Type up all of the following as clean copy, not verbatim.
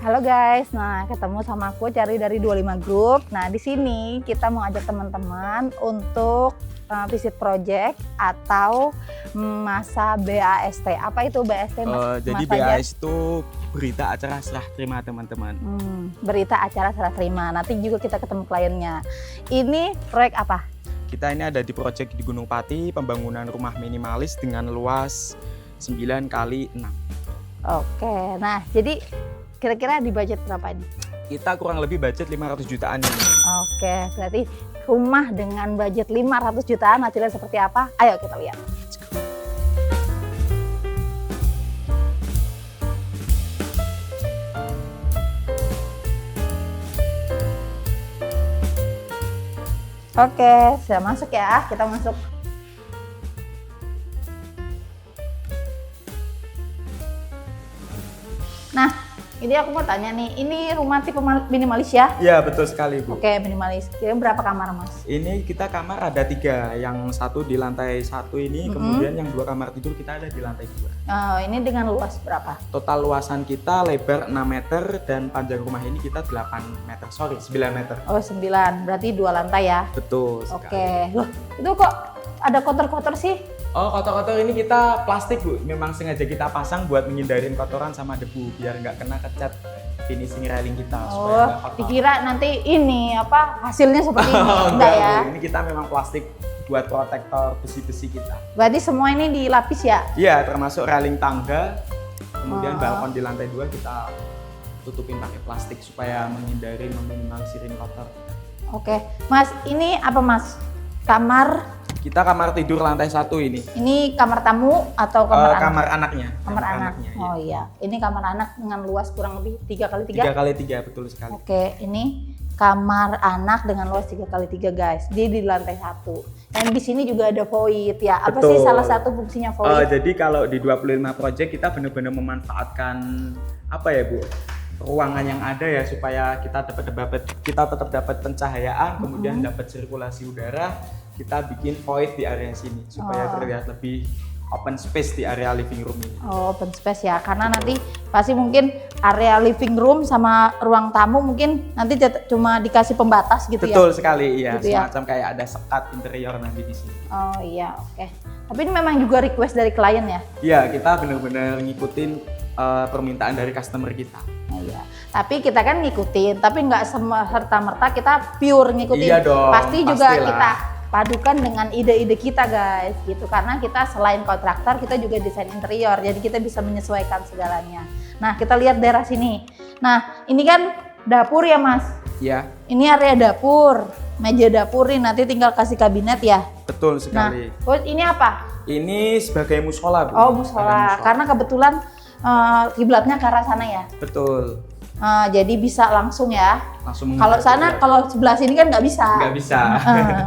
Halo guys, nah ketemu sama aku Cari dari 25 Group. Nah di sini kita mau ajak teman-teman untuk visit project atau masa BAST. Apa itu BAST Mas? Jadi BAS itu berita acara serah terima teman-teman. Berita acara serah terima. Nanti juga kita ketemu kliennya. Ini proyek apa? Kita ini ada di project di Gunung Pati, pembangunan rumah minimalis dengan luas 9x6. Oke, nah jadi kira-kira di budget berapa ini? Kita kurang lebih budget 500 jutaan ini. Oke, berarti rumah dengan budget 500 jutaan hasilnya seperti apa? Ayo kita lihat. Oke, sudah masuk ya. Kita masuk. Nah, ini aku mau tanya nih, ini rumah tipe minimalis ya? Iya, betul sekali Bu. Oke, minimalis. Kira berapa kamar Mas? Ini kita kamar ada 3, yang satu di lantai 1 ini, kemudian yang 2 kamar tidur kita ada di lantai 2. Oh, ini dengan luas berapa? Total luasan kita lebar 6 meter dan panjang rumah ini kita 9 meter. Oh 9, berarti 2 lantai ya? Betul sekali. Oke, loh itu kok ada kotor-kotor sih? Oh, kotor-kotor ini kita plastik Bu, memang sengaja kita pasang buat menghindarin kotoran sama debu biar nggak kena kecat finishing railing kita. Oh, dikira nanti ini apa hasilnya seperti ini, enggak ya? Bu. Ini kita memang plastik buat protektor besi-besi kita. Berarti semua ini dilapis ya? Iya, termasuk railing tangga, kemudian balkon di lantai 2 kita tutupin pakai plastik supaya menghindari meminimalisir kotor. Oke, Mas ini apa Mas? Kamar? Kita kamar tidur lantai 1 ini. Ini kamar tamu atau kamar anak? Kamar anaknya. Kamar anak. Anaknya, Oh iya, ini kamar anak dengan luas kurang lebih 3x3? 3x3, betul sekali. Oke, ini kamar anak dengan luas 3x3 guys. Dia di lantai 1. Dan di sini juga ada void ya. Apa Betul. sih salah satu fungsinya void? Jadi kalau di 25 project kita benar-benar memanfaatkan apa ya Bu? Ruangan yang ada ya supaya kita tetap dapat pencahayaan, kemudian dapat sirkulasi udara. Kita bikin void di area sini supaya terlihat lebih open space di area living room ini. Oh, open space ya, karena nanti pasti mungkin area living room sama ruang tamu mungkin nanti cuma dikasih pembatas gitu. Betul sekali, iya. Gitu semacam kayak ada sekat interior nanti di sini. Oh iya, oke. Tapi ini memang juga request dari klien ya? Iya, kita benar-benar ngikutin permintaan dari customer kita. Oh, iya. Tapi kita kan ngikutin, tapi nggak serta-merta kita pure ngikutin. Iya dong, pasti juga pastilah. kita padukan dengan ide-ide kita guys, gitu. Karena kita selain kontraktor, kita juga desain interior, jadi kita bisa menyesuaikan segalanya. Nah, kita lihat daerah sini. Nah, ini kan dapur ya Mas? Iya. Ini area dapur, meja dapur nih, nanti tinggal kasih kabinet ya? Betul sekali. Nah, ini apa? Ini sebagai musola Bu. Oh, musola. Karena kebetulan kiblatnya ke arah sana ya? Betul. Jadi bisa langsung ya. Langsung. Kalau sana, kalau sebelah sini kan nggak bisa. Nggak bisa.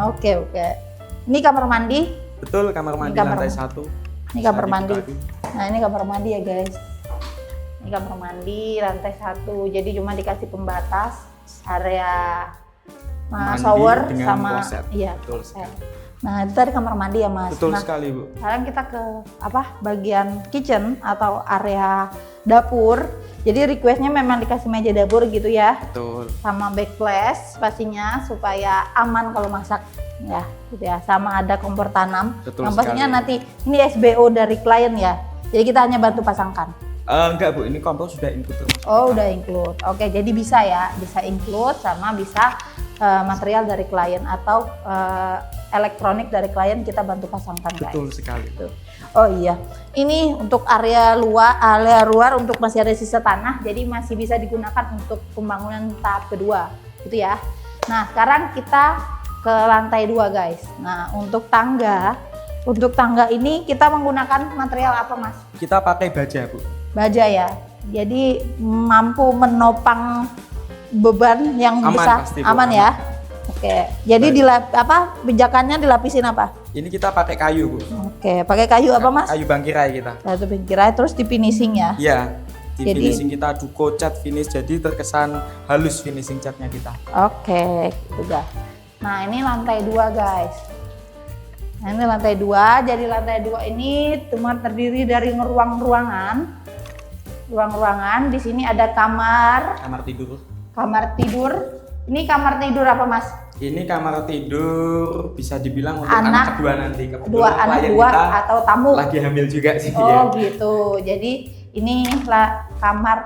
Oke. Ini kamar mandi. Betul, kamar mandi lantai 1. Ini kamar mandi. Nah ini kamar mandi ya guys. Ini kamar mandi lantai 1. Jadi cuma dikasih pembatas area shower sama kloset. Iya. Betul sekali. Nah itu tadi kamar mandi ya Mas. Betul nah, sekali Bu. Sekarang kita ke bagian kitchen atau area dapur. Jadi requestnya memang dikasih meja dapur gitu ya. Betul. Sama backplash pastinya supaya aman kalau masak ya, gitu ya. Sama ada kompor tanam. Betul yang pastinya sekali. nanti ini SBO dari klien ya. Jadi kita hanya bantu pasangkan. Enggak Bu, ini kompor sudah include. Oh udah include. Oke, jadi bisa ya, bisa include sama bisa material dari klien atau elektronik dari klien kita bantu pasangkan guys. Betul sekali. Tuh. Oh iya, ini untuk area luar untuk masih ada sisa tanah, jadi masih bisa digunakan untuk pembangunan tahap kedua, gitu ya. Nah sekarang kita ke lantai 2 guys. Nah untuk tangga ini kita menggunakan material apa Mas? Kita pakai baja Bu. Baja ya, jadi mampu menopang beban yang Aman, besar, pasti, Bu, aman ya. Oke, jadi pijakannya dilapisin apa? Ini kita pakai kayu Bu. Oke, pakai kayu apa Mas? Kayu bangkirai kita. Kayu bangkirai, terus di finishing ya? Iya, di Jadi, finishing kita duko cat finish, jadi terkesan halus finishing catnya kita. Oke, udah. Nah ini lantai 2 guys. Nah ini lantai 2, jadi lantai 2 ini cuma terdiri dari ruangan ruang-ruangan. Di sini ada kamar tidur. Kamar tidur. Ini kamar tidur apa, Mas? Ini kamar tidur bisa dibilang untuk Anak anak kedua nanti. Dua anak klien dua kita atau tamu. lagi hamil juga sih. Oh gitu. Jadi ini lah kamar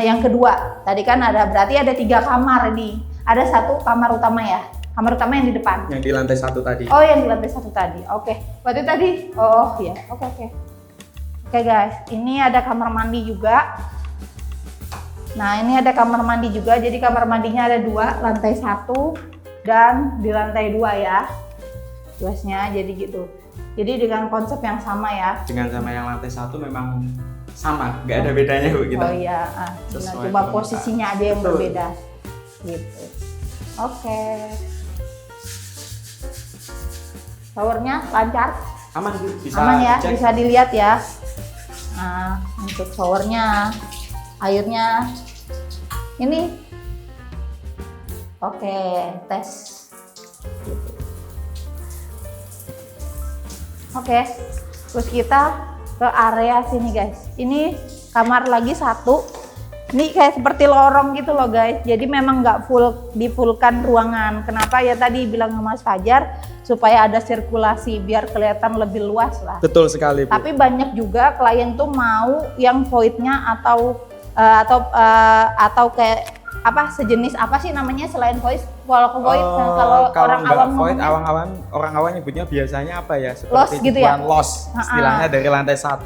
yang kedua. Tadi kan berarti ada 3 kamar ini. Ada 1 kamar utama ya. Kamar utama yang di depan. Yang di lantai 1 tadi. Oh, yang di lantai 1 tadi. Oke. Berarti tadi. Oh ya. Oke. Oke guys. Ini ada kamar mandi juga. Nah ini ada kamar mandi juga. Jadi kamar mandinya ada 2, lantai 1 dan di lantai 2 ya. Luasnya jadi gitu. Jadi dengan konsep yang sama ya. Dengan sama yang lantai 1 memang sama, nggak ada bedanya Bu kita. Oh iya, Sesuai cuma permintaan. posisinya aja yang Betul. berbeda. Gitu. Oke. Showernya lancar, Aman Bu, bisa aman ya, dicek. bisa dilihat ya. Nah, untuk showernya, airnya ini. Oke, tes. Oke, terus kita ke area sini guys. Ini kamar lagi 1. Ini kayak seperti lorong gitu loh guys. Jadi memang nggak di-fullkan ruangan. Kenapa ya tadi bilang sama Mas Fajar supaya ada sirkulasi biar kelihatan lebih luas lah. Betul sekali Bu. Tapi banyak juga klien tuh mau yang void-nya atau kayak apa sejenis apa sih namanya selain void? Kalau void kalau orang awam void, ngomongnya orang awam nyebutnya biasanya apa ya? Loss gitu ya? Loss. Istilahnya dari lantai 1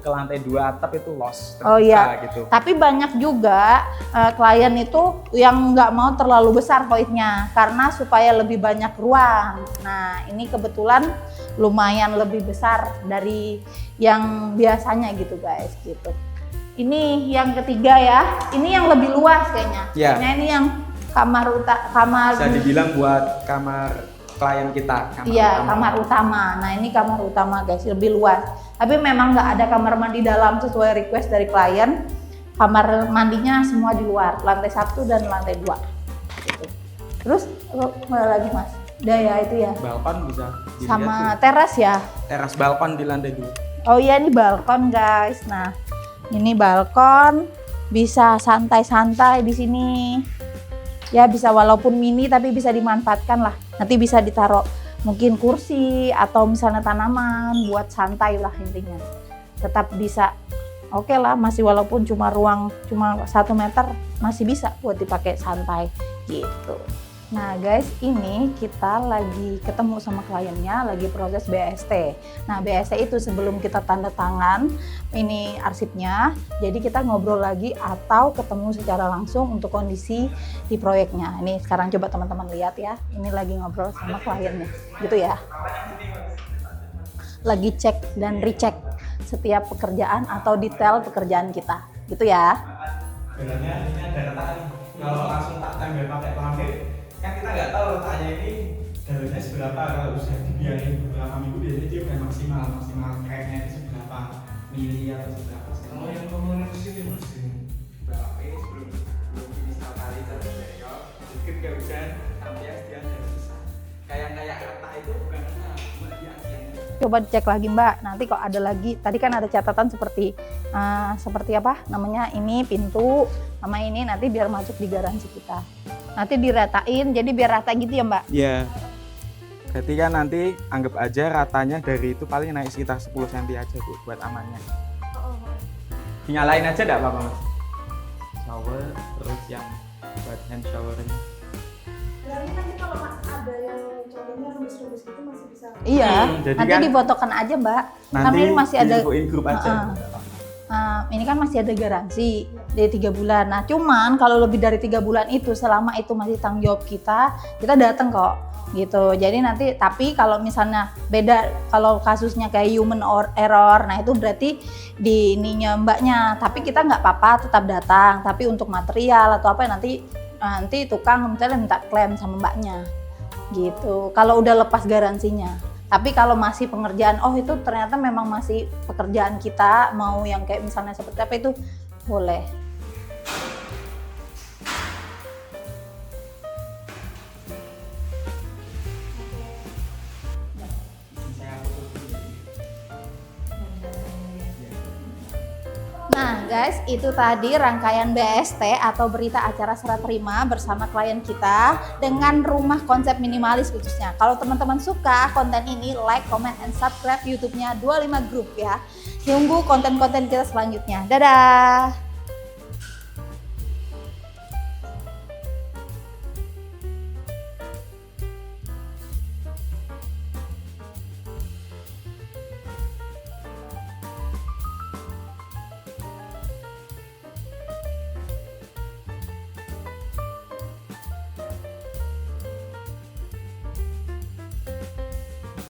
ke lantai 2 atap itu loss. Oh iya. Gitu. Tapi banyak juga klien itu yang nggak mau terlalu besar voidnya karena supaya lebih banyak ruang. Nah ini kebetulan lumayan lebih besar dari yang biasanya gitu guys gitu. Ini yang ketiga ya. Ini yang lebih luas kayaknya. Ya. Kayaknya ini yang kamar Bisa dibilang buat kamar klien kita. Iya, kamar utama. Nah ini kamar utama guys, lebih luas. Tapi memang nggak ada kamar mandi dalam sesuai request dari klien. Kamar mandinya semua di luar, lantai 1 dan lantai 2. Gitu. Terus mana lagi Mas? Udah ya itu ya. Balkon bisa dilihat. Sama teras ya. Teras balkon di lantai 2. Oh iya ini balkon guys. Nah ini balkon, bisa santai-santai di sini. Ya bisa walaupun mini tapi bisa dimanfaatkan lah. Nanti bisa ditaruh mungkin kursi atau misalnya tanaman buat santai lah intinya. Tetap bisa oke lah, masih walaupun cuma ruang cuma 1 meter masih bisa buat dipakai santai gitu. Nah guys, ini kita lagi ketemu sama kliennya, lagi proses BST. Nah BST itu sebelum kita tanda tangan, ini arsipnya, jadi kita ngobrol lagi atau ketemu secara langsung untuk kondisi di proyeknya. Ini sekarang coba teman-teman lihat ya, ini lagi ngobrol sama kliennya, gitu ya. Lagi cek dan recheck setiap pekerjaan atau detail pekerjaan kita, gitu ya. Sebenarnya ini ada retakan, kalau langsung tak tempel pakai pelampir, kan kita nggak tahu letaknya ini dalamnya seberapa. Kalau bisa dibiarin beberapa minggu biasanya dia udah maksimal kayaknya itu seberapa mili atau seberapa. Kalau yang ngomongin kesini mas ini Berapa ini sebelum install kali satu serial, sedikit nggak hujan, tapi ya dia ada bisa. Kayak retak itu bukan retak, cuma dia Coba dicek lagi Mbak, nanti kok ada lagi, tadi kan ada catatan seperti apa namanya, ini pintu sama ini nanti biar masuk di garansi kita. Nanti diratain, jadi biar rata gitu ya Mbak? Iya. Berarti kan nanti anggap aja ratanya dari itu paling naik sekitar 10 cm aja Bu, buat amannya. Dinyalain aja enggak apa-apa Mas? Shower, terus yang buat hand showernya. Berarti nanti kalau ada yang contohnya rembes-rembes gitu masih bisa. Iya, jadi nanti kan difotokan aja Mbak. Nanti Karena ini masih ada, diinfoin grup aja. ini kan masih ada garansi dari 3 bulan. Nah cuman kalau lebih dari 3 bulan itu, selama itu masih tanggung jawab kita datang kok gitu. Jadi nanti, tapi kalau misalnya beda, kalau kasusnya kayak human error, nah itu berarti di ininya Mbaknya. Tapi kita nggak apa-apa, tetap datang. Tapi untuk material atau apa nanti tukang misalnya minta klaim sama Mbaknya gitu. Kalau udah lepas garansinya. Tapi kalau masih pengerjaan, oh itu ternyata memang masih pekerjaan kita, mau yang kayak misalnya seperti apa itu boleh. Nah guys, itu tadi rangkaian BST atau berita acara serah terima bersama klien kita dengan rumah konsep minimalis khususnya. Kalau teman-teman suka konten ini, like, comment, and subscribe YouTube-nya 25 Group ya. Tunggu konten-konten kita selanjutnya. Dadah!